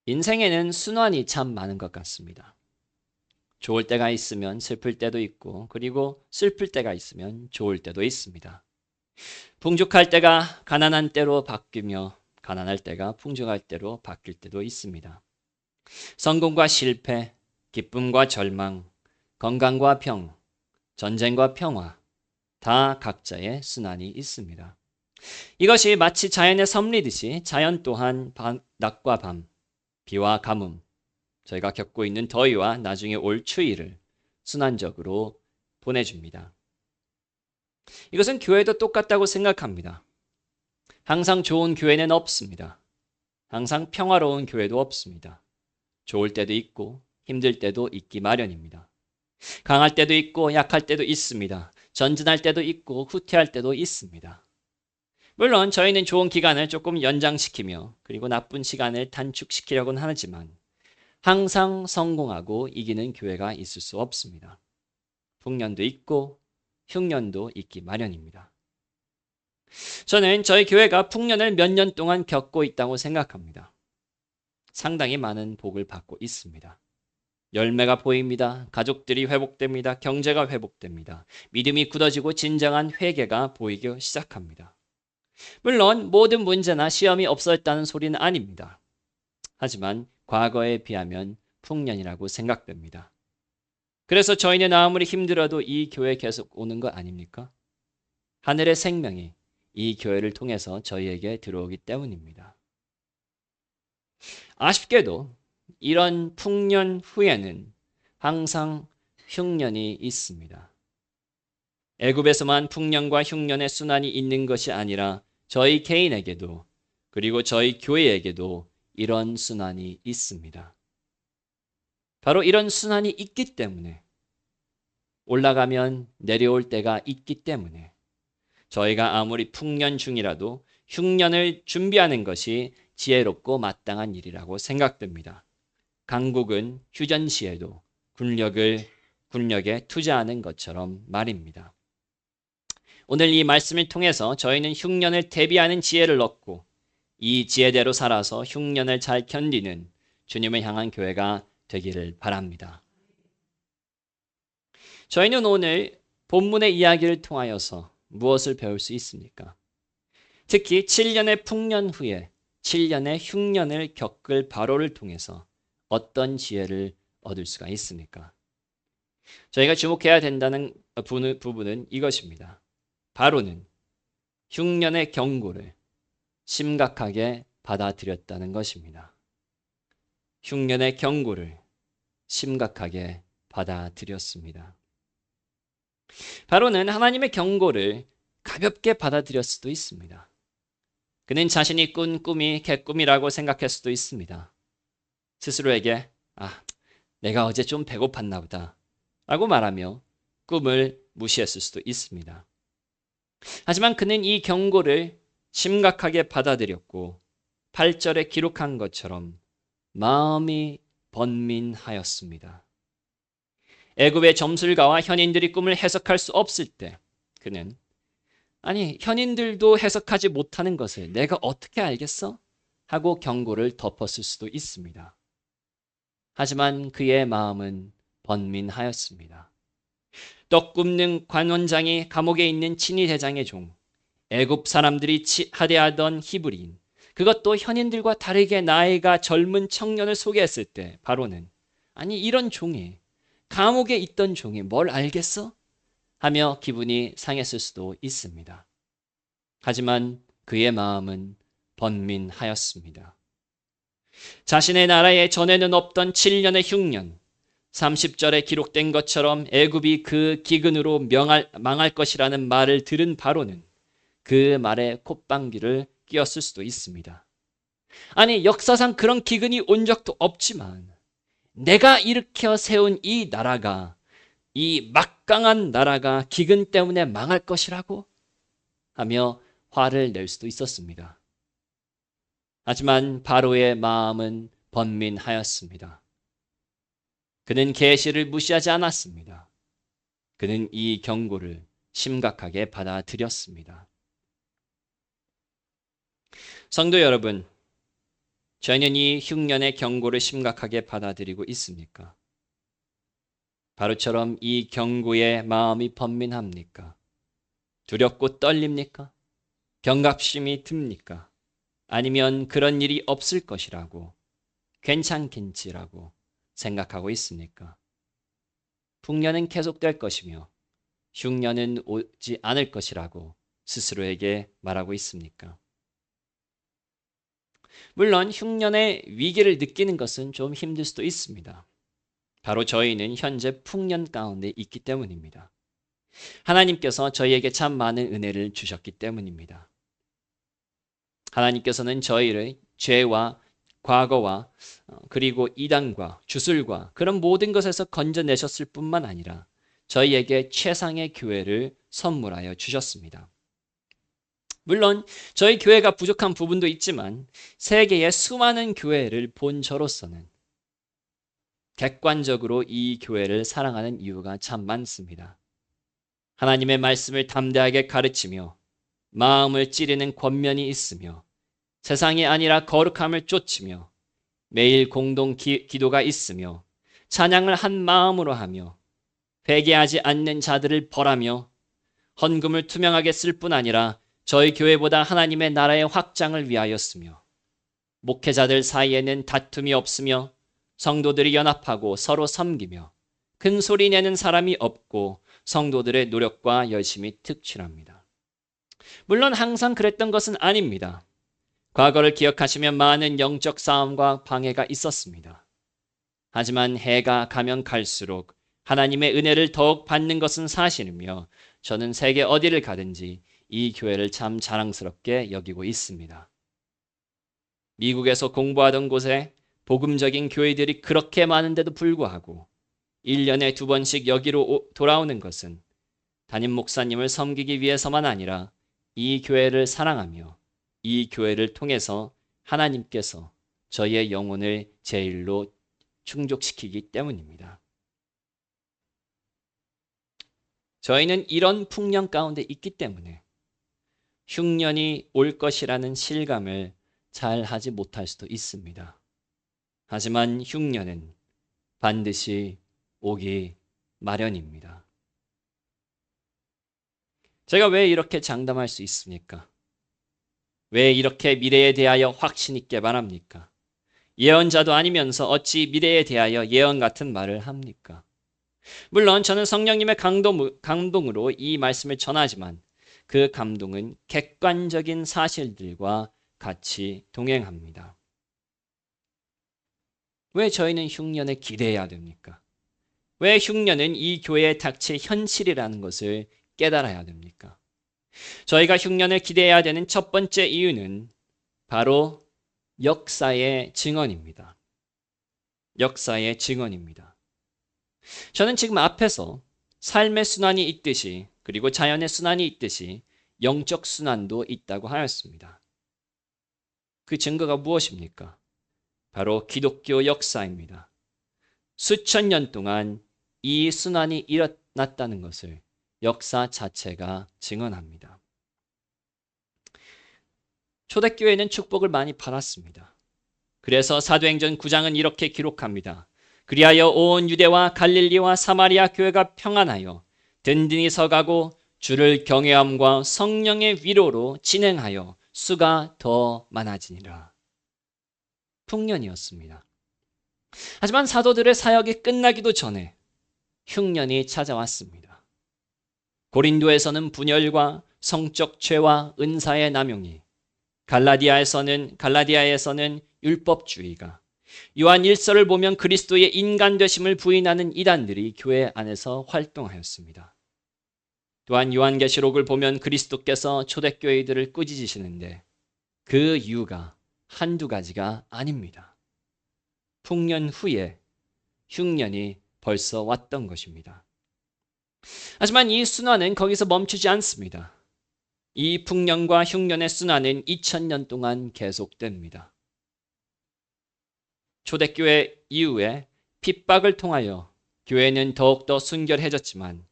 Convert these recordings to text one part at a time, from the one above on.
인생에는 순환이 참 많은 것 같습니다. 좋을 때가 있으면 슬플 때도 있고, 그리고 슬플 때가 있으면 좋을 때도 있습니다. 풍족할 때가 가난한 때로 바뀌며, 가난할 때가 풍족할 때로 바뀔 때도 있습니다. 성공과 실패, 기쁨과 절망, 건강과 병, 전쟁과 평화, 다 각자의 순환이 있습니다. 이것이 마치 자연의 섭리듯이 자연 또한 낮과 밤, 비와 가뭄, 저희가 겪고 있는 더위와 나중에 올 추위를 순환적으로 보내줍니다. 이것은 교회도 똑같다고 생각합니다. 항상 좋은 교회는 없습니다. 항상 평화로운 교회도 없습니다. 좋을 때도 있고 힘들 때도 있기 마련입니다. 강할 때도 있고 약할 때도 있습니다. 전진할 때도 있고 후퇴할 때도 있습니다. 물론 저희는 좋은 기간을 조금 연장시키며 그리고 나쁜 시간을 단축시키려고는 하지만 항상 성공하고 이기는 교회가 있을 수 없습니다. 풍년도 있고 흉년도 있기 마련입니다. 저는 저희 교회가 풍년을 몇 년 동안 겪고 있다고 생각합니다. 상당히 많은 복을 받고 있습니다. 열매가 보입니다. 가족들이 회복됩니다. 경제가 회복됩니다. 믿음이 굳어지고 진정한 회개가 보이기 시작합니다. 물론 모든 문제나 시험이 없었다는 소리는 아닙니다. 하지만 과거에 비하면 풍년이라고 생각됩니다. 그래서 저희는 아무리 힘들어도 이 교회 계속 오는 거 아닙니까? 하늘의 생명이 이 교회를 통해서 저희에게 들어오기 때문입니다. 아쉽게도 이런 풍년 후에는 항상 흉년이 있습니다. 애굽에서만 풍년과 흉년의 순환이 있는 것이 아니라 저희 개인에게도 그리고 저희 교회에게도 이런 순환이 있습니다. 바로 이런 순환이 있기 때문에 올라가면 내려올 때가 있기 때문에 저희가 아무리 풍년 중이라도 흉년을 준비하는 것이 지혜롭고 마땅한 일이라고 생각됩니다. 강국은 휴전 시에도 군력에 투자하는 것처럼 말입니다. 오늘 이 말씀을 통해서 저희는 흉년을 대비하는 지혜를 얻고 이 지혜대로 살아서 흉년을 잘 견디는 주님을 향한 교회가 되기를 바랍니다. 저희는 오늘 본문의 이야기를 통하여서 무엇을 배울 수 있습니까? 특히 7년의 풍년 후에 7년의 흉년을 겪을 바로를 통해서 어떤 지혜를 얻을 수가 있습니까? 저희가 주목해야 된다는 부분은 이것입니다. 바로는 흉년의 경고를 심각하게 받아들였다는 것입니다. 흉년의 경고를 심각하게 받아들였습니다. 바로는 하나님의 경고를 가볍게 받아들였을 수도 있습니다. 그는 자신이 꾼 꿈이 개꿈이라고 생각할 수도 있습니다. 스스로에게 내가 어제 좀 배고팠나 보다 라고 말하며 꿈을 무시했을 수도 있습니다. 하지만 그는 이 경고를 심각하게 받아들였고 8절에 기록한 것처럼 마음이 번민하였습니다. 애굽의 점술가와 현인들이 꿈을 해석할 수 없을 때 그는 현인들도 해석하지 못하는 것을 내가 어떻게 알겠어? 하고 경고를 덮었을 수도 있습니다. 하지만 그의 마음은 번민하였습니다. 떡 굽는 관원장이 감옥에 있는 친위 대장의 종, 애굽 사람들이 하대하던 히브리인, 그것도 현인들과 다르게 나이가 젊은 청년을 소개했을 때 바로는 이런 종이 감옥에 있던 종이 뭘 알겠어? 하며 기분이 상했을 수도 있습니다. 하지만 그의 마음은 번민하였습니다. 자신의 나라에 전에는 없던 7년의 흉년, 30절에 기록된 것처럼 애굽이 그 기근으로 망할 것이라는 말을 들은 바로는 그 말에 콧방귀를 뀌었을 수도 있습니다. 역사상 그런 기근이 온 적도 없지만 내가 일으켜 세운 이 나라가, 이 막강한 나라가 기근 때문에 망할 것이라고 하며 화를 낼 수도 있었습니다. 하지만 바로의 마음은 번민하였습니다. 그는 계시를 무시하지 않았습니다. 그는 이 경고를 심각하게 받아들였습니다. 성도 여러분, 저희는 이 흉년의 경고를 심각하게 받아들이고 있습니까? 바로처럼 이 경고에 마음이 번민합니까? 두렵고 떨립니까? 경각심이 듭니까? 아니면 그런 일이 없을 것이라고, 괜찮겠지라고 생각하고 있습니까? 풍년은 계속될 것이며 흉년은 오지 않을 것이라고 스스로에게 말하고 있습니까? 물론 흉년의 위기를 느끼는 것은 좀 힘들 수도 있습니다. 바로 저희는 현재 풍년 가운데 있기 때문입니다. 하나님께서 저희에게 참 많은 은혜를 주셨기 때문입니다. 하나님께서는 저희를 죄와 과거와 그리고 이단과 주술과 그런 모든 것에서 건져내셨을 뿐만 아니라 저희에게 최상의 교회를 선물하여 주셨습니다. 물론 저희 교회가 부족한 부분도 있지만 세계의 수많은 교회를 본 저로서는 객관적으로 이 교회를 사랑하는 이유가 참 많습니다. 하나님의 말씀을 담대하게 가르치며 마음을 찌르는 권면이 있으며 세상이 아니라 거룩함을 쫓으며 매일 공동 기도가 있으며 찬양을 한 마음으로 하며 회개하지 않는 자들을 벌하며 헌금을 투명하게 쓸 뿐 아니라 저희 교회보다 하나님의 나라의 확장을 위하였으며 목회자들 사이에는 다툼이 없으며 성도들이 연합하고 서로 섬기며 큰 소리 내는 사람이 없고 성도들의 노력과 열심이 특출합니다. 물론 항상 그랬던 것은 아닙니다. 과거를 기억하시면 많은 영적 싸움과 방해가 있었습니다. 하지만 해가 가면 갈수록 하나님의 은혜를 더욱 받는 것은 사실이며 저는 세계 어디를 가든지 이 교회를 참 자랑스럽게 여기고 있습니다. 미국에서 공부하던 곳에 복음적인 교회들이 그렇게 많은데도 불구하고 1년에 2번씩 여기로 돌아오는 것은 담임 목사님을 섬기기 위해서만 아니라 이 교회를 사랑하며 이 교회를 통해서 하나님께서 저희의 영혼을 제일로 충족시키기 때문입니다. 저희는 이런 풍년 가운데 있기 때문에 흉년이 올 것이라는 실감을 잘 하지 못할 수도 있습니다. 하지만 흉년은 반드시 오기 마련입니다. 제가 왜 이렇게 장담할 수 있습니까? 왜 이렇게 미래에 대하여 확신 있게 말합니까? 예언자도 아니면서 어찌 미래에 대하여 예언 같은 말을 합니까? 물론 저는 성령님의 감동으로 이 말씀을 전하지만 그 감동은 객관적인 사실들과 같이 동행합니다. 왜 저희는 흉년에 기대해야 됩니까? 왜 흉년은 이 교회에 닥칠 현실이라는 것을 깨달아야 됩니까? 저희가 흉년을 기대해야 되는 첫 번째 이유는 바로 역사의 증언입니다. 역사의 증언입니다. 저는 지금 앞에서 삶의 순환이 있듯이 그리고 자연의 순환이 있듯이 영적 순환도 있다고 하였습니다. 그 증거가 무엇입니까? 바로 기독교 역사입니다. 수천 년 동안 이 순환이 일어났다는 것을 역사 자체가 증언합니다. 초대교회는 축복을 많이 받았습니다. 그래서 사도행전 9장은 이렇게 기록합니다. 그리하여 온 유대와 갈릴리와 사마리아 교회가 평안하여 든든히 서가고 주를 경외함과 성령의 위로로 진행하여 수가 더 많아지니라. 풍년이었습니다. 하지만 사도들의 사역이 끝나기도 전에 흉년이 찾아왔습니다. 고린도에서는 분열과 성적 죄와 은사의 남용이, 갈라디아에서는 율법주의가, 요한 1서를 보면 그리스도의 인간 되심을 부인하는 이단들이 교회 안에서 활동하였습니다. 또한 요한계시록을 보면 그리스도께서 초대교회들을 꾸짖으시는데 그 이유가 한두 가지가 아닙니다. 풍년 후에 흉년이 벌써 왔던 것입니다. 하지만 이 순환은 거기서 멈추지 않습니다. 이 풍년과 흉년의 순환은 2000년 동안 계속됩니다. 초대교회 이후에 핍박을 통하여 교회는 더욱더 순결해졌지만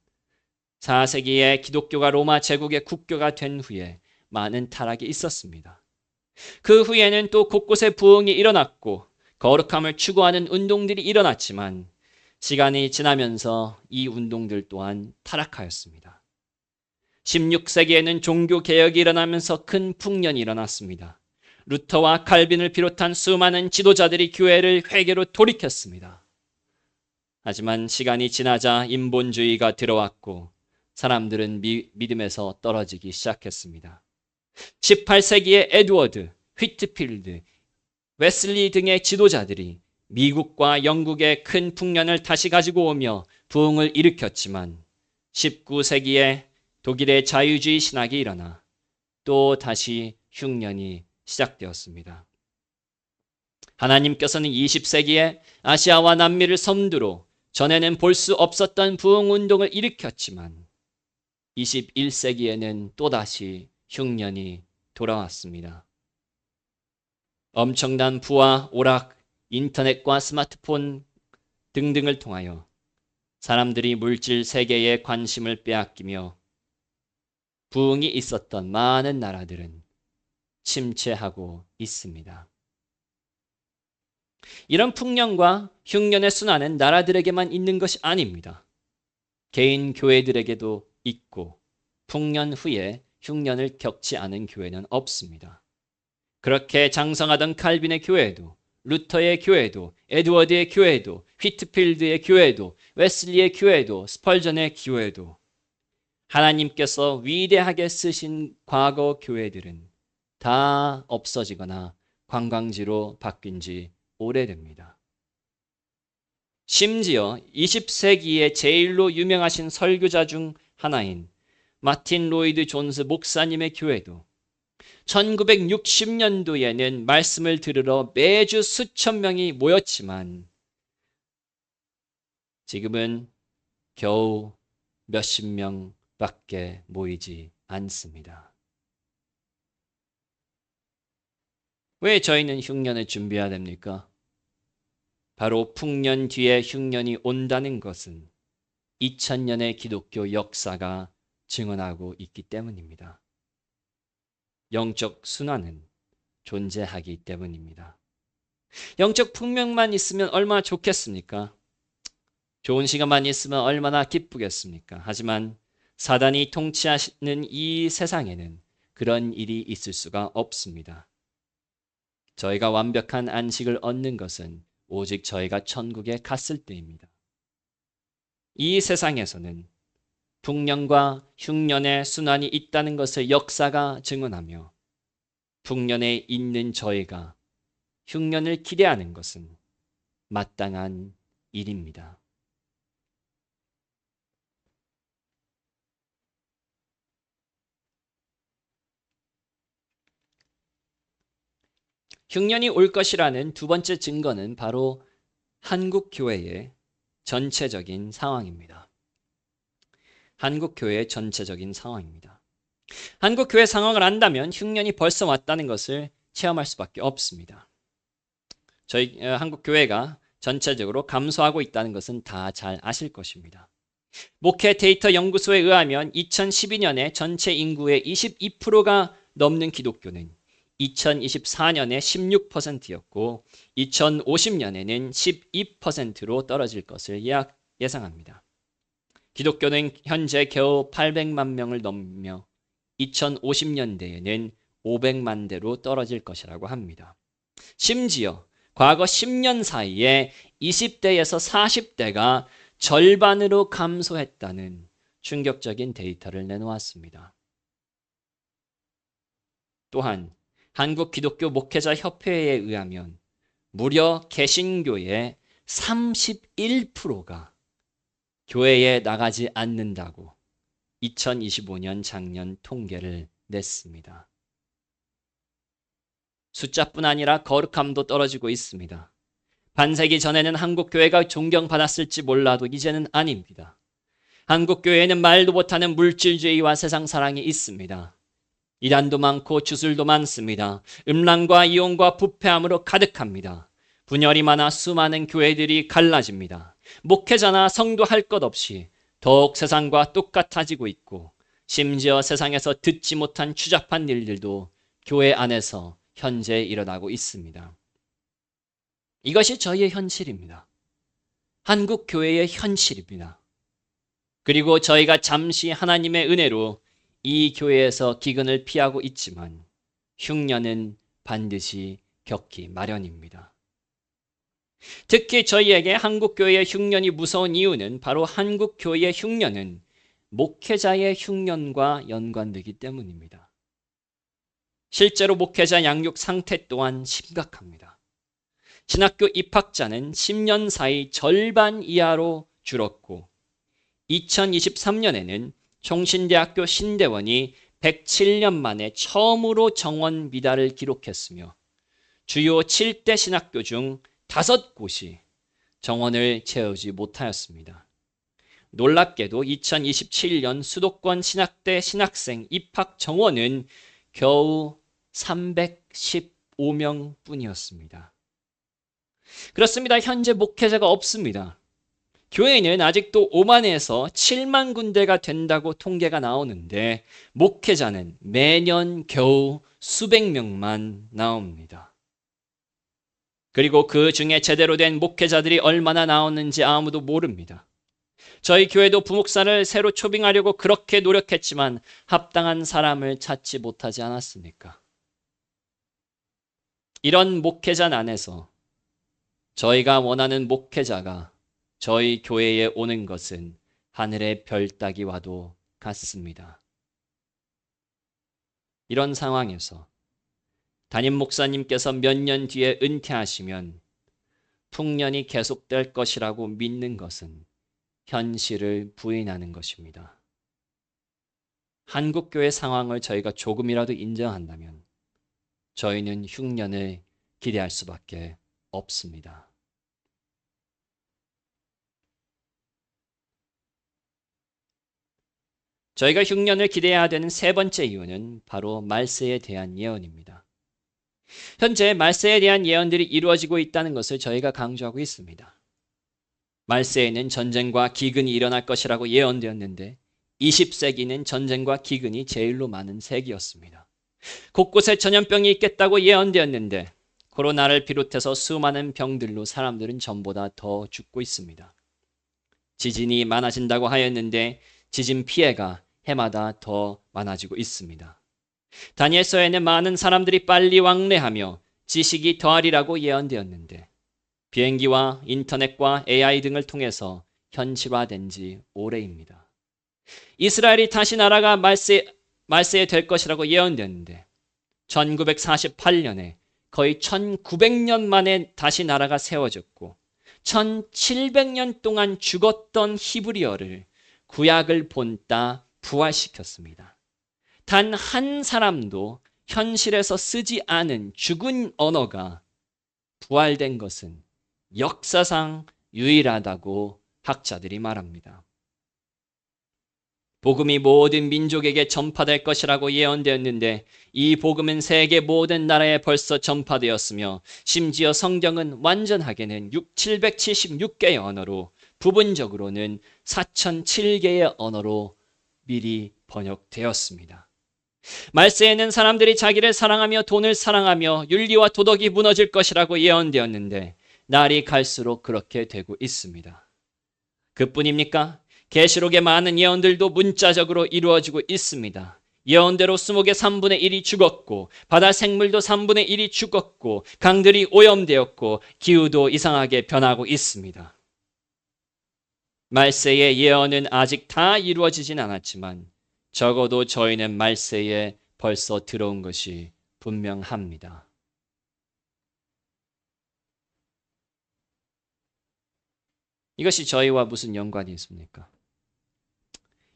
4세기에 기독교가 로마 제국의 국교가 된 후에 많은 타락이 있었습니다. 그 후에는 또 곳곳에 부흥이 일어났고 거룩함을 추구하는 운동들이 일어났지만 시간이 지나면서 이 운동들 또한 타락하였습니다. 16세기에는 종교개혁이 일어나면서 큰 풍년이 일어났습니다. 루터와 칼빈을 비롯한 수많은 지도자들이 교회를 회개로 돌이켰습니다. 하지만 시간이 지나자 인본주의가 들어왔고 사람들은 믿음에서 떨어지기 시작했습니다. 18세기의 에드워드, 휘트필드, 웨슬리 등의 지도자들이 미국과 영국의 큰 풍년을 다시 가지고 오며 부흥을 일으켰지만 19세기에 독일의 자유주의 신학이 일어나 또 다시 흉년이 시작되었습니다. 하나님께서는 20세기에 아시아와 남미를 선두로 전에는 볼 수 없었던 부흥운동을 일으켰지만 21세기에는 또다시 흉년이 돌아왔습니다. 엄청난 부와 오락, 인터넷과 스마트폰 등등을 통하여 사람들이 물질 세계에 관심을 빼앗기며 부흥이 있었던 많은 나라들은 침체하고 있습니다. 이런 풍년과 흉년의 순환은 나라들에게만 있는 것이 아닙니다. 개인 교회들에게도 있고 풍년 후에 흉년을 겪지 않은 교회는 없습니다. 그렇게 장성하던 칼빈의 교회도, 루터의 교회도, 에드워드의 교회도, 휘트필드의 교회도, 웨슬리의 교회도, 스펄전의 교회도 하나님께서 위대하게 쓰신 과거 교회들은 다 없어지거나 관광지로 바뀐 지 오래됩니다. 심지어 20세기의 제일로 유명하신 설교자 중 하나인 마틴 로이드 존스 목사님의 교회도 1960년도에는 말씀을 들으러 매주 수천 명이 모였지만 지금은 겨우 몇십 명밖에 모이지 않습니다. 왜 저희는 흉년을 준비해야 됩니까? 바로 풍년 뒤에 흉년이 온다는 것은 2000년의 기독교 역사가 증언하고 있기 때문입니다. 영적 순환은 존재하기 때문입니다. 영적 풍명만 있으면 얼마나 좋겠습니까? 좋은 시간만 있으면 얼마나 기쁘겠습니까? 하지만 사단이 통치하시는 이 세상에는 그런 일이 있을 수가 없습니다. 저희가 완벽한 안식을 얻는 것은 오직 저희가 천국에 갔을 때입니다. 이 세상에서는 풍년과 흉년의 순환이 있다는 것을 역사가 증언하며 풍년에 있는 저희가 흉년을 기대하는 것은 마땅한 일입니다. 흉년이 올 것이라는 두 번째 증거는 바로 한국 교회의 전체적인 상황입니다. 한국 교회의 전체적인 상황입니다. 한국 교회 상황을 안다면 흉년이 벌써 왔다는 것을 체험할 수밖에 없습니다. 저희 한국 교회가 전체적으로 감소하고 있다는 것은 다 잘 아실 것입니다. 목회 데이터 연구소에 의하면 2012년에 전체 인구의 22%가 넘는 기독교는 2024년에 16%였고 2050년에는 12%로 떨어질 것을 예상합니다. 기독교는 현재 겨우 800만 명을 넘으며 2050년대에는 500만 대로 떨어질 것이라고 합니다. 심지어 과거 10년 사이에 20대에서 40대가 절반으로 감소했다는 충격적인 데이터를 내놓았습니다. 또한 한국 기독교 목회자 협회에 의하면 무려 개신교의 31%가 교회에 나가지 않는다고 2025년 작년 통계를 냈습니다. 숫자뿐 아니라 거룩함도 떨어지고 있습니다. 반세기 전에는 한국 교회가 존경받았을지 몰라도 이제는 아닙니다. 한국 교회에는 말도 못하는 물질주의와 세상 사랑이 있습니다. 이단도 많고 주술도 많습니다. 음란과 이혼과 부패함으로 가득합니다. 분열이 많아 수많은 교회들이 갈라집니다. 목회자나 성도 할 것 없이 더욱 세상과 똑같아지고 있고 심지어 세상에서 듣지 못한 추잡한 일들도 교회 안에서 현재 일어나고 있습니다. 이것이 저희의 현실입니다. 한국 교회의 현실입니다. 그리고 저희가 잠시 하나님의 은혜로 이 교회에서 기근을 피하고 있지만 흉년은 반드시 겪기 마련입니다. 특히 저희에게 한국교회의 흉년이 무서운 이유는 바로 한국교회의 흉년은 목회자의 흉년과 연관되기 때문입니다. 실제로 목회자 양육 상태 또한 심각합니다. 신학교 입학자는 10년 사이 절반 이하로 줄었고 2023년에는 총신대학교 신대원이 107년 만에 처음으로 정원 미달을 기록했으며 주요 7대 신학교 중 5곳이 정원을 채우지 못하였습니다. 놀랍게도 2027년 수도권 신학대 신학생 입학 정원은 겨우 315명 뿐이었습니다. 그렇습니다. 현재 목회자가 없습니다. 교회는 아직도 5만에서 7만 군데가 된다고 통계가 나오는데 목회자는 매년 겨우 수백 명만 나옵니다. 그리고 그 중에 제대로 된 목회자들이 얼마나 나오는지 아무도 모릅니다. 저희 교회도 부목사를 새로 초빙하려고 그렇게 노력했지만 합당한 사람을 찾지 못하지 않았습니까? 이런 목회자난에서 저희가 원하는 목회자가 저희 교회에 오는 것은 하늘의 별 따기와도 같습니다. 이런 상황에서 담임 목사님께서 몇 년 뒤에 은퇴하시면 풍년이 계속될 것이라고 믿는 것은 현실을 부인하는 것입니다. 한국교회 상황을 저희가 조금이라도 인정한다면 저희는 흉년을 기대할 수밖에 없습니다. 저희가 흉년을 기대해야 되는 세 번째 이유는 바로 말세에 대한 예언입니다. 현재 말세에 대한 예언들이 이루어지고 있다는 것을 저희가 강조하고 있습니다. 말세에는 전쟁과 기근이 일어날 것이라고 예언되었는데 20세기는 전쟁과 기근이 제일로 많은 세기였습니다. 곳곳에 전염병이 있겠다고 예언되었는데 코로나를 비롯해서 수많은 병들로 사람들은 전보다 더 죽고 있습니다. 지진이 많아진다고 하였는데 지진 피해가 해마다 더 많아지고 있습니다. 다니엘서에는 많은 사람들이 빨리 왕래하며 지식이 더하리라고 예언되었는데 비행기와 인터넷과 AI 등을 통해서 현실화된 지 오래입니다. 이스라엘이 다시 나라가 말세에 될 것이라고 예언되었는데 1948년에 거의 1900년 만에 다시 나라가 세워졌고 1700년 동안 죽었던 히브리어를 구약을 본따 부활시켰습니다. 단 한 사람도 현실에서 쓰지 않은 죽은 언어가 부활된 것은 역사상 유일하다고 학자들이 말합니다. 복음이 모든 민족에게 전파될 것이라고 예언되었는데 이 복음은 세계 모든 나라에 벌써 전파되었으며 심지어 성경은 완전하게는 776개의 언어로 부분적으로는 4007개의 언어로 미리 번역되었습니다. 말세에는 사람들이 자기를 사랑하며 돈을 사랑하며 윤리와 도덕이 무너질 것이라고 예언되었는데 날이 갈수록 그렇게 되고 있습니다. 그뿐입니까? 계시록의 많은 예언들도 문자적으로 이루어지고 있습니다. 예언대로 수목의 3분의 1이 죽었고 바다 생물도 3분의 1이 죽었고 강들이 오염되었고 기후도 이상하게 변하고 있습니다. 말세의 예언은 아직 다 이루어지진 않았지만 적어도 저희는 말세에 벌써 들어온 것이 분명합니다. 이것이 저희와 무슨 연관이 있습니까?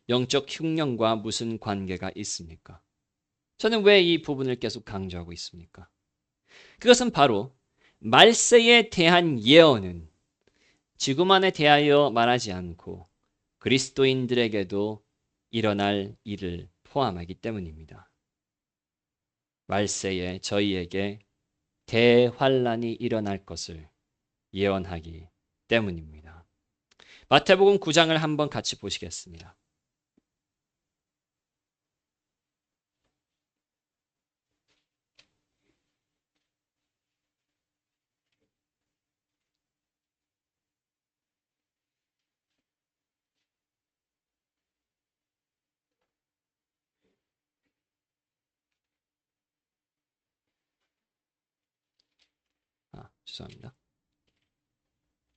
영적 흉년과 무슨 관계가 있습니까? 저는 왜 이 부분을 계속 강조하고 있습니까? 그것은 바로 말세에 대한 예언은 지구만에 대하여 말하지 않고 그리스도인들에게도 일어날 일을 포함하기 때문입니다. 말세에 저희에게 대환란이 일어날 것을 예언하기 때문입니다. 마태복음 9장을 한번 같이 보시겠습니다. 죄송합니다.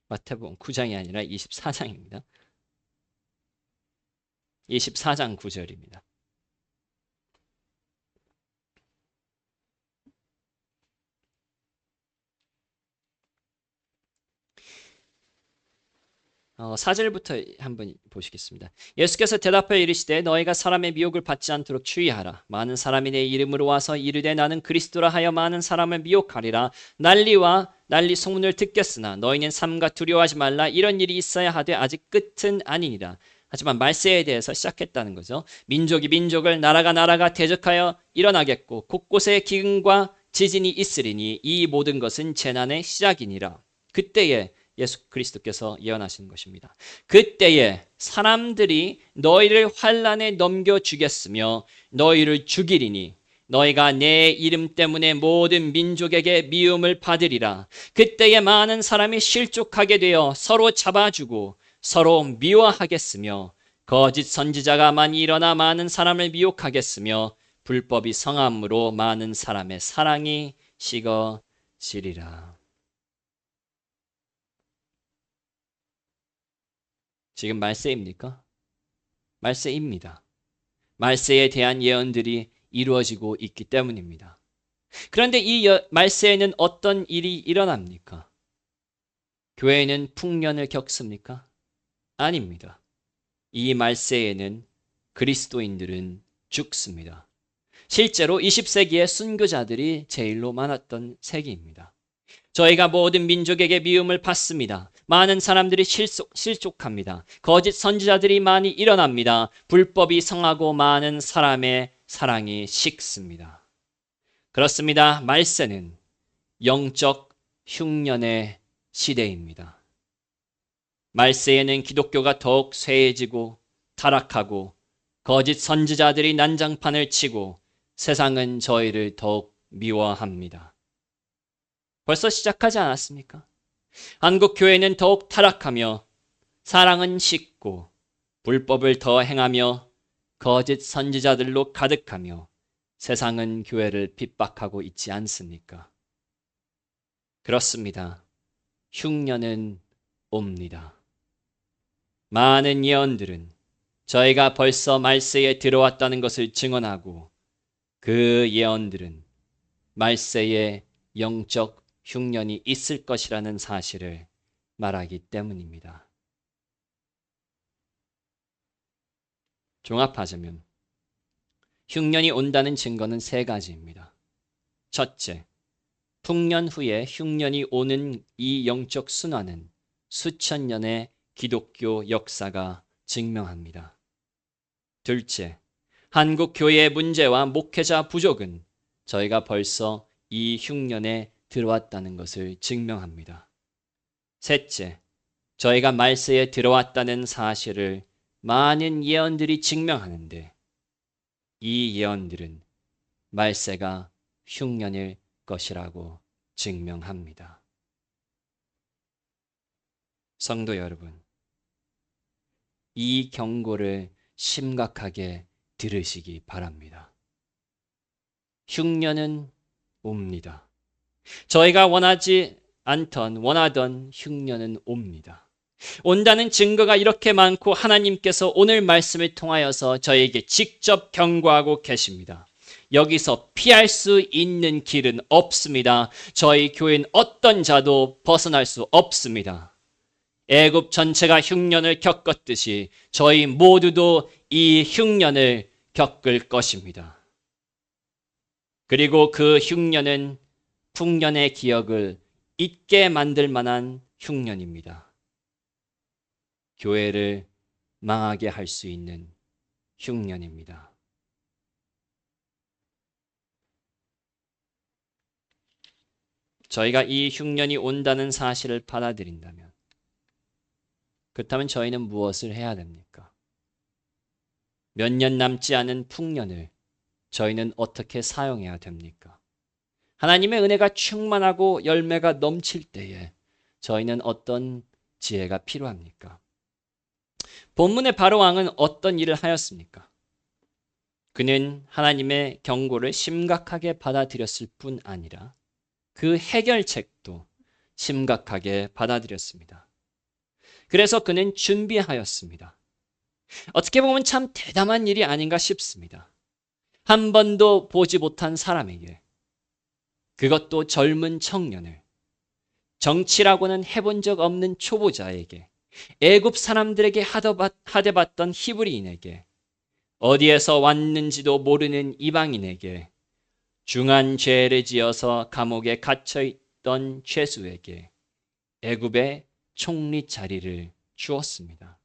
마태복음 9장이 아니라 24장입니다. 24장 9절입니다. 사절부터 한번 보시겠습니다. 예수께서 대답하여 이르시되 너희가 사람의 미혹을 받지 않도록 주의하라. 많은 사람이 내 이름으로 와서 이르되 나는 그리스도라 하여 많은 사람을 미혹하리라. 난리 소문을 듣겠으나 너희는 삼가 두려워하지 말라. 이런 일이 있어야 하되 아직 끝은 아니니라. 하지만 말세에 대해서 시작했다는 거죠. 민족이 민족을 나라가 대적하여 일어나겠고 곳곳에 기근과 지진이 있으리니 이 모든 것은 재난의 시작이니라. 그때에 예수 그리스도께서 예언하신 것입니다. 그때에 사람들이 너희를 환난에 넘겨주겠으며 너희를 죽이리니 너희가 내 이름 때문에 모든 민족에게 미움을 받으리라. 그때에 많은 사람이 실족하게 되어 서로 잡아주고 서로 미워하겠으며 거짓 선지자가 많이 일어나 많은 사람을 미혹하겠으며 불법이 성함으로 많은 사람의 사랑이 식어지리라. 지금 말세입니까? 말세입니다. 말세에 대한 예언들이 이루어지고 있기 때문입니다. 그런데 이 말세에는 어떤 일이 일어납니까? 교회는 풍년을 겪습니까? 아닙니다. 이 말세에는 그리스도인들은 죽습니다. 실제로 20세기의 순교자들이 제일로 많았던 세기입니다. 저희가 모든 민족에게 미움을 받습니다. 많은 사람들이 실족합니다. 거짓 선지자들이 많이 일어납니다. 불법이 성하고 많은 사람의 사랑이 식습니다. 그렇습니다. 말세는 영적 흉년의 시대입니다. 말세에는 기독교가 더욱 쇠해지고 타락하고 거짓 선지자들이 난장판을 치고 세상은 저희를 더욱 미워합니다. 벌써 시작하지 않았습니까? 한국 교회는 더욱 타락하며 사랑은 식고 불법을 더 행하며 거짓 선지자들로 가득하며 세상은 교회를 핍박하고 있지 않습니까? 그렇습니다. 흉년은 옵니다. 많은 예언들은 저희가 벌써 말세에 들어왔다는 것을 증언하고 그 예언들은 말세에 영적 흉년이 있을 것이라는 사실을 말하기 때문입니다. 종합하자면 흉년이 온다는 증거는 세 가지입니다. 첫째, 풍년 후에 흉년이 오는 이 영적 순환은 수천 년의 기독교 역사가 증명합니다. 둘째, 한국 교회의 문제와 목회자 부족은 저희가 벌써 이 흉년에 들어왔다는 것을 증명합니다. 셋째, 저희가 말세에 들어왔다는 사실을 많은 예언들이 증명하는데 이 예언들은 말세가 흉년일 것이라고 증명합니다. 성도 여러분, 이 경고를 심각하게 들으시기 바랍니다. 흉년은 옵니다. 저희가 원하던 흉년은 옵니다. 온다는 증거가 이렇게 많고 하나님께서 오늘 말씀을 통하여서 저에게 직접 경고하고 계십니다. 여기서 피할 수 있는 길은 없습니다. 저희 교회는 어떤 자도 벗어날 수 없습니다. 애굽 전체가 흉년을 겪었듯이 저희 모두도 이 흉년을 겪을 것입니다. 그리고 그 흉년은 풍년의 기억을 잊게 만들 만한 흉년입니다. 교회를 망하게 할 수 있는 흉년입니다. 저희가 이 흉년이 온다는 사실을 받아들인다면 그렇다면 저희는 무엇을 해야 됩니까? 몇 년 남지 않은 풍년을 저희는 어떻게 사용해야 됩니까? 하나님의 은혜가 충만하고 열매가 넘칠 때에 저희는 어떤 지혜가 필요합니까? 본문의 바로왕은 어떤 일을 하였습니까? 그는 하나님의 경고를 심각하게 받아들였을 뿐 아니라 그 해결책도 심각하게 받아들였습니다. 그래서 그는 준비하였습니다. 어떻게 보면 참 대담한 일이 아닌가 싶습니다. 한 번도 보지 못한 사람에게, 그것도 젊은 청년을, 정치라고는 해본 적 없는 초보자에게, 애굽 사람들에게 하대받던 히브리인에게, 어디에서 왔는지도 모르는 이방인에게, 중한 죄를 지어서 감옥에 갇혀있던 죄수에게 애굽의 총리 자리를 주었습니다.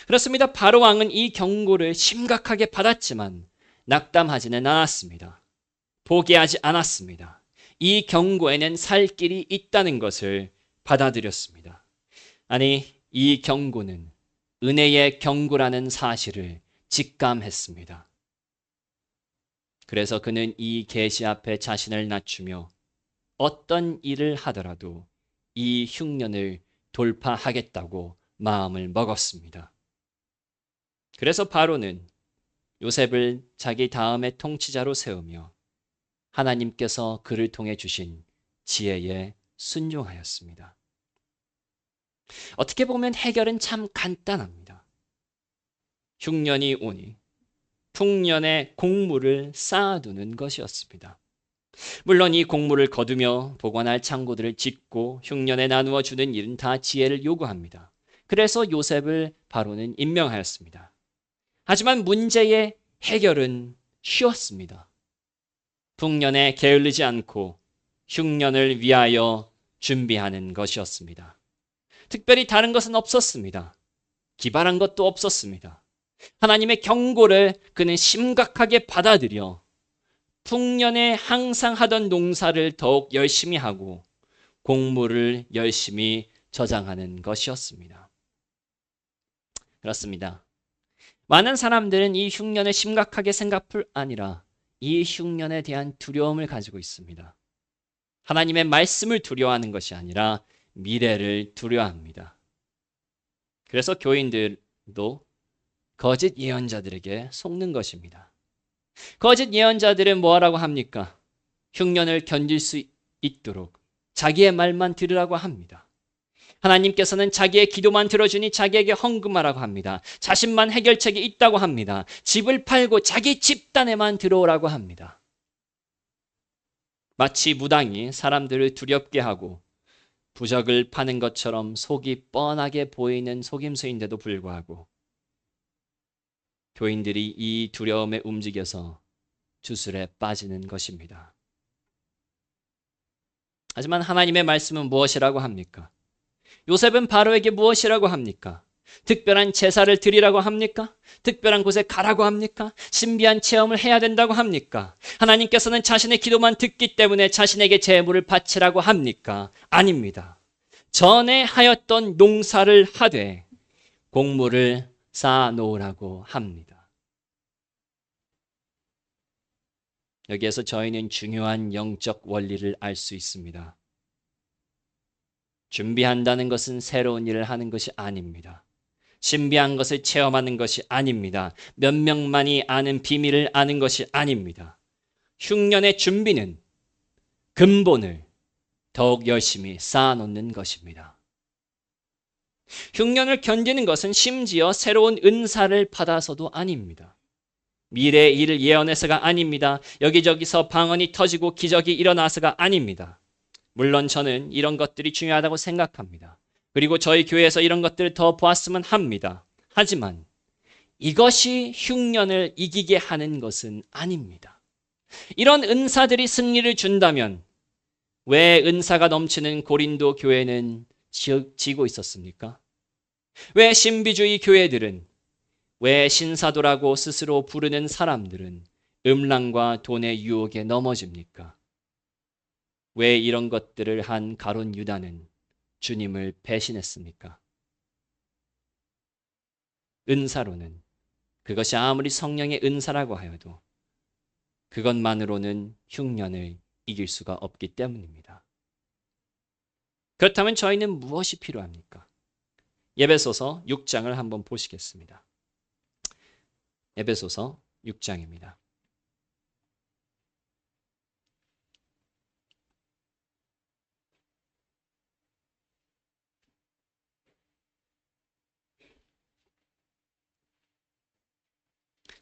그렇습니다. 바로 왕은 이 경고를 심각하게 받았지만 낙담하지는 않았습니다. 포기하지 않았습니다. 이 경고에는 살 길이 있다는 것을 받아들였습니다. 아니, 이 경고는 은혜의 경고라는 사실을 직감했습니다. 그래서 그는 이 계시 앞에 자신을 낮추며 어떤 일을 하더라도 이 흉년을 돌파하겠다고 마음을 먹었습니다. 그래서 바로는 요셉을 자기 다음의 통치자로 세우며 하나님께서 그를 통해 주신 지혜에 순종하였습니다. 어떻게 보면 해결은 참 간단합니다. 흉년이 오니 풍년의 곡물을 쌓아두는 것이었습니다. 물론 이 곡물을 거두며 보관할 창고들을 짓고 흉년에 나누어 주는 일은 다 지혜를 요구합니다. 그래서 요셉을 바로는 임명하였습니다. 하지만 문제의 해결은 쉬웠습니다. 풍년에 게을르지 않고 흉년을 위하여 준비하는 것이었습니다. 특별히 다른 것은 없었습니다. 기발한 것도 없었습니다. 하나님의 경고를 그는 심각하게 받아들여 풍년에 항상 하던 농사를 더욱 열심히 하고 곡물을 열심히 저장하는 것이었습니다. 그렇습니다. 많은 사람들은 이 흉년을 심각하게 생각뿐 아니라 이 흉년에 대한 두려움을 가지고 있습니다. 하나님의 말씀을 두려워하는 것이 아니라 미래를 두려워합니다. 그래서 교인들도 거짓 예언자들에게 속는 것입니다. 거짓 예언자들은 뭐라고 합니까? 흉년을 견딜 수 있도록 자기의 말만 들으라고 합니다. 하나님께서는 자기의 기도만 들어주니 자기에게 헌금하라고 합니다. 자신만 해결책이 있다고 합니다. 집을 팔고 자기 집단에만 들어오라고 합니다. 마치 무당이 사람들을 두렵게 하고 부적을 파는 것처럼 속이 뻔하게 보이는 속임수인데도 불구하고 교인들이 이 두려움에 움직여서 주술에 빠지는 것입니다. 하지만 하나님의 말씀은 무엇이라고 합니까? 요셉은 바로에게 무엇이라고 합니까? 특별한 제사를 드리라고 합니까? 특별한 곳에 가라고 합니까? 신비한 체험을 해야 된다고 합니까? 하나님께서는 자신의 기도만 듣기 때문에 자신에게 제물을 바치라고 합니까? 아닙니다. 전에 하였던 농사를 하되 곡물을 쌓아 놓으라고 합니다. 여기에서 저희는 중요한 영적 원리를 알 수 있습니다. 준비한다는 것은 새로운 일을 하는 것이 아닙니다. 신비한 것을 체험하는 것이 아닙니다. 몇 명만이 아는 비밀을 아는 것이 아닙니다. 흉년의 준비는 근본을 더욱 열심히 쌓아놓는 것입니다. 흉년을 견디는 것은 심지어 새로운 은사를 받아서도 아닙니다. 미래의 일을 예언해서가 아닙니다. 여기저기서 방언이 터지고 기적이 일어나서가 아닙니다. 물론 저는 이런 것들이 중요하다고 생각합니다. 그리고 저희 교회에서 이런 것들을 더 보았으면 합니다. 하지만 이것이 흉년을 이기게 하는 것은 아닙니다. 이런 은사들이 승리를 준다면 왜 은사가 넘치는 고린도 교회는 지고 있었습니까? 왜 신비주의 교회들은, 왜 신사도라고 스스로 부르는 사람들은 음란과 돈의 유혹에 넘어집니까? 왜 이런 것들을 한 가룟 유다는 주님을 배신했습니까? 은사로는, 그것이 아무리 성령의 은사라고 하여도 그것만으로는 흉년을 이길 수가 없기 때문입니다. 그렇다면 저희는 무엇이 필요합니까? 에베소서 6장을 한번 보시겠습니다. 에베소서 6장입니다.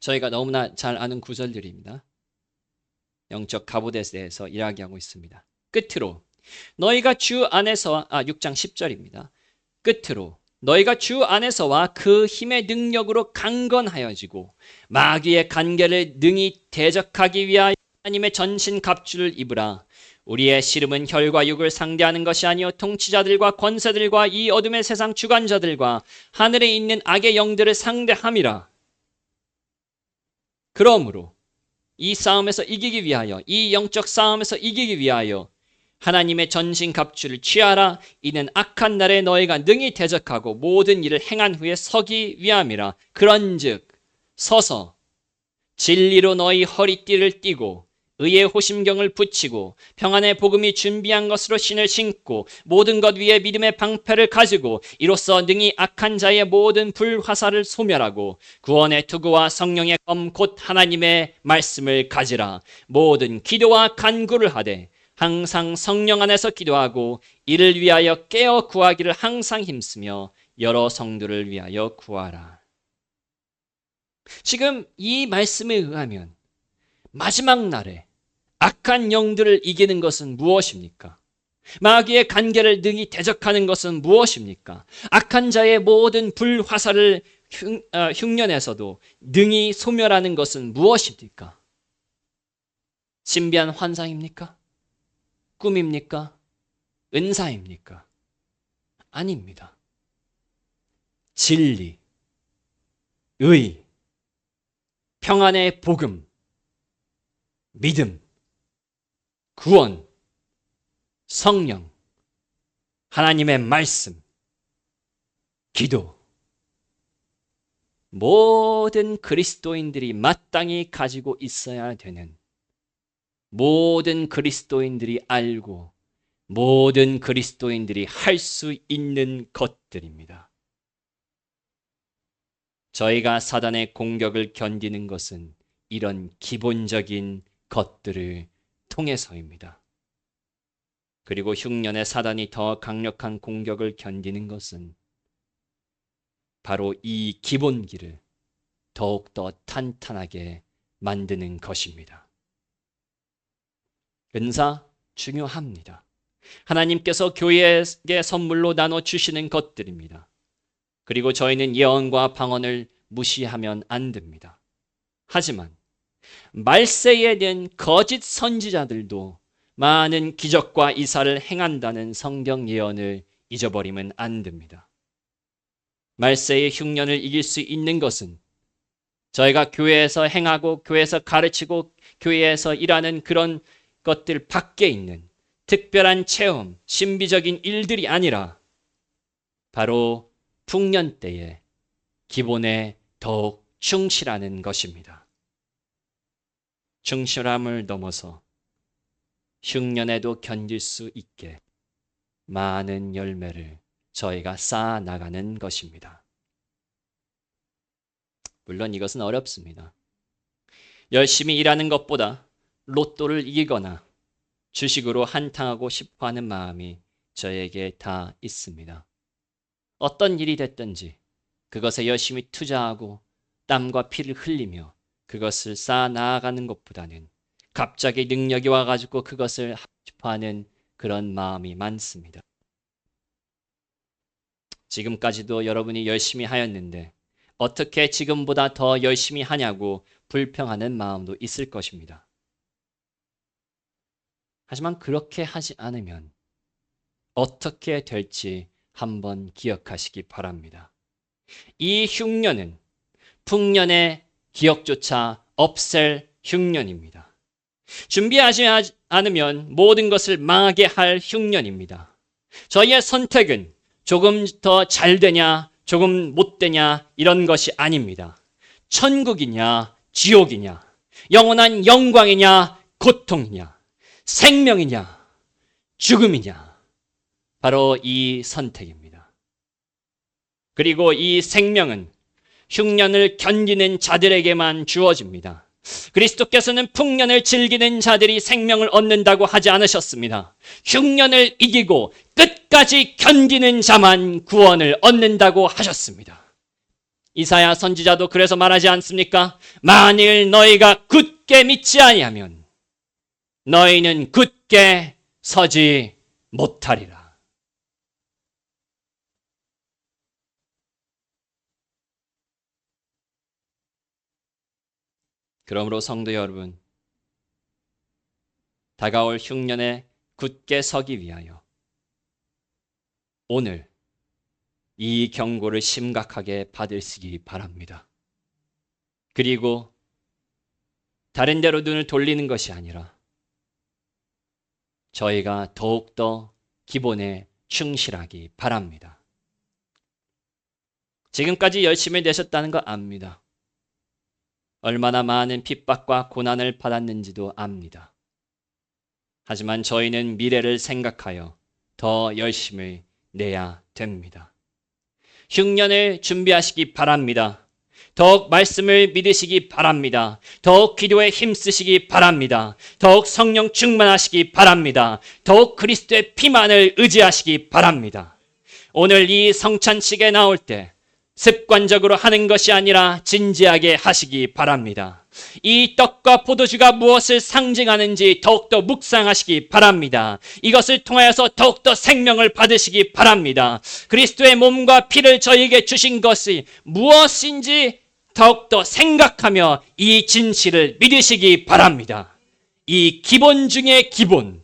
저희가 너무나 잘 아는 구절들입니다. 영적 갑옷에 대해서 이야기하고 있습니다. 끝으로 너희가 주 안에서 6장 10절입니다. 끝으로 너희가 주 안에서와 그 힘의 능력으로 강건하여지고 마귀의 간계를 능히 대적하기 위하여 하나님의 전신 갑주를 입으라. 우리의 씨름은 혈과 육을 상대하는 것이 아니요 통치자들과 권세들과 이 어둠의 세상 주관자들과 하늘에 있는 악의 영들을 상대함이라. 그러므로 이 싸움에서 이기기 위하여, 이 영적 싸움에서 이기기 위하여 하나님의 전신 갑주를 취하라. 이는 악한 날에 너희가 능히 대적하고 모든 일을 행한 후에 서기 위함이라. 그런즉 서서 진리로 너희 허리띠를 띠고 의의 호심경을 붙이고 평안의 복음이 준비한 것으로 신을 신고 모든 것 위에 믿음의 방패를 가지고 이로써 능히 악한 자의 모든 불화살을 소멸하고 구원의 투구와 성령의 검 곧 하나님의 말씀을 가지라. 모든 기도와 간구를 하되 항상 성령 안에서 기도하고 이를 위하여 깨어 구하기를 항상 힘쓰며 여러 성도를 위하여 구하라. 지금 이 말씀에 의하면 마지막 날에 악한 영들을 이기는 것은 무엇입니까? 마귀의 간계를 능히 대적하는 것은 무엇입니까? 악한 자의 모든 불화살을 흉년에서도 능히 소멸하는 것은 무엇입니까? 신비한 환상입니까? 꿈입니까? 은사입니까? 아닙니다. 진리, 의, 평안의 복음, 믿음, 구원, 성령, 하나님의 말씀, 기도, 모든 그리스도인들이 마땅히 가지고 있어야 되는, 모든 그리스도인들이 알고 모든 그리스도인들이 할 수 있는 것들입니다. 저희가 사단의 공격을 견디는 것은 이런 기본적인 것들을 통해서입니다. 그리고 흉년의 사단이 더 강력한 공격을 견디는 것은 바로 이 기본기를 더욱더 탄탄하게 만드는 것입니다. 은사 중요합니다. 하나님께서 교회에게 선물로 나눠주시는 것들입니다. 그리고 저희는 예언과 방언을 무시하면 안 됩니다. 하지만 말세에 된 거짓 선지자들도 많은 기적과 이사를 행한다는 성경 예언을 잊어버리면 안 됩니다. 말세의 흉년을 이길 수 있는 것은 저희가 교회에서 행하고 교회에서 가르치고 교회에서 일하는 그런 것들 밖에 있는 특별한 체험, 신비적인 일들이 아니라 바로 풍년 때에 기본에 더욱 충실하는 것입니다. 충실함을 넘어서 흉년에도 견딜 수 있게 많은 열매를 저희가 쌓아 나가는 것입니다. 물론 이것은 어렵습니다. 열심히 일하는 것보다 로또를 이기거나 주식으로 한탕하고 싶어 하는 마음이 저에게 다 있습니다. 어떤 일이 됐든지 그것에 열심히 투자하고 땀과 피를 흘리며 그것을 쌓아 나아가는 것보다는 갑자기 능력이 와가지고 그것을 하고 싶어 하는 그런 마음이 많습니다. 지금까지도 여러분이 열심히 하였는데 어떻게 지금보다 더 열심히 하냐고 불평하는 마음도 있을 것입니다. 하지만 그렇게 하지 않으면 어떻게 될지 한번 기억하시기 바랍니다. 이 흉년은 풍년의 기억조차 없앨 흉년입니다. 준비하지 않으면 모든 것을 망하게 할 흉년입니다. 저희의 선택은 조금 더 잘 되냐, 조금 못 되냐 이런 것이 아닙니다. 천국이냐, 지옥이냐, 영원한 영광이냐, 고통이냐, 생명이냐, 죽음이냐, 바로 이 선택입니다. 그리고 이 생명은 흉년을 견디는 자들에게만 주어집니다. 그리스도께서는 풍년을 즐기는 자들이 생명을 얻는다고 하지 않으셨습니다. 흉년을 이기고 끝까지 견디는 자만 구원을 얻는다고 하셨습니다. 이사야 선지자도 그래서 말하지 않습니까? 만일 너희가 굳게 믿지 아니하면 너희는 굳게 서지 못하리라. 그러므로 성도 여러분, 다가올 흉년에 굳게 서기 위하여 오늘 이 경고를 심각하게 받으시기 바랍니다. 그리고 다른 데로 눈을 돌리는 것이 아니라 저희가 더욱더 기본에 충실하기 바랍니다. 지금까지 열심히 내셨다는 거 압니다. 얼마나 많은 핍박과 고난을 받았는지도 압니다. 하지만 저희는 미래를 생각하여 더 열심히 내야 됩니다. 흉년을 준비하시기 바랍니다. 더욱 말씀을 믿으시기 바랍니다. 더욱 기도에 힘쓰시기 바랍니다. 더욱 성령 충만하시기 바랍니다. 더욱 그리스도의 피만을 의지하시기 바랍니다. 오늘 이 성찬식에 나올 때 습관적으로 하는 것이 아니라 진지하게 하시기 바랍니다. 이 떡과 포도주가 무엇을 상징하는지 더욱더 묵상하시기 바랍니다. 이것을 통하여서 더욱더 생명을 받으시기 바랍니다. 그리스도의 몸과 피를 저희에게 주신 것이 무엇인지 더욱더 생각하며 이 진실을 믿으시기 바랍니다. 이 기본 중의 기본,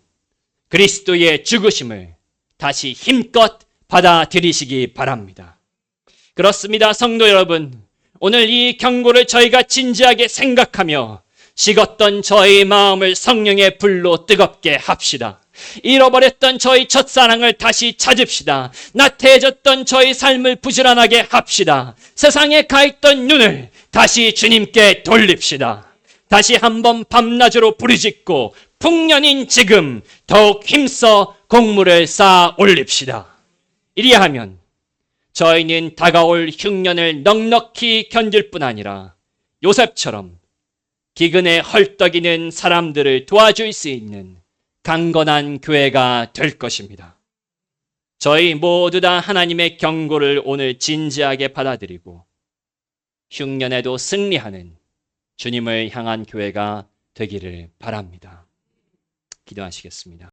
그리스도의 죽으심을 다시 힘껏 받아들이시기 바랍니다. 그렇습니다, 성도 여러분. 오늘 이 경고를 저희가 진지하게 생각하며 식었던 저희 마음을 성령의 불로 뜨겁게 합시다. 잃어버렸던 저희 첫사랑을 다시 찾읍시다. 나태해졌던 저희 삶을 부지런하게 합시다. 세상에 가있던 눈을 다시 주님께 돌립시다. 다시 한번 밤낮으로 부르짖고 풍년인 지금 더욱 힘써 공물을 쌓아 올립시다. 이리하면 저희는 다가올 흉년을 넉넉히 견딜 뿐 아니라 요셉처럼 기근에 헐떡이는 사람들을 도와줄 수 있는 강건한 교회가 될 것입니다. 저희 모두 다 하나님의 경고를 오늘 진지하게 받아들이고 흉년에도 승리하는 주님을 향한 교회가 되기를 바랍니다. 기도하시겠습니다.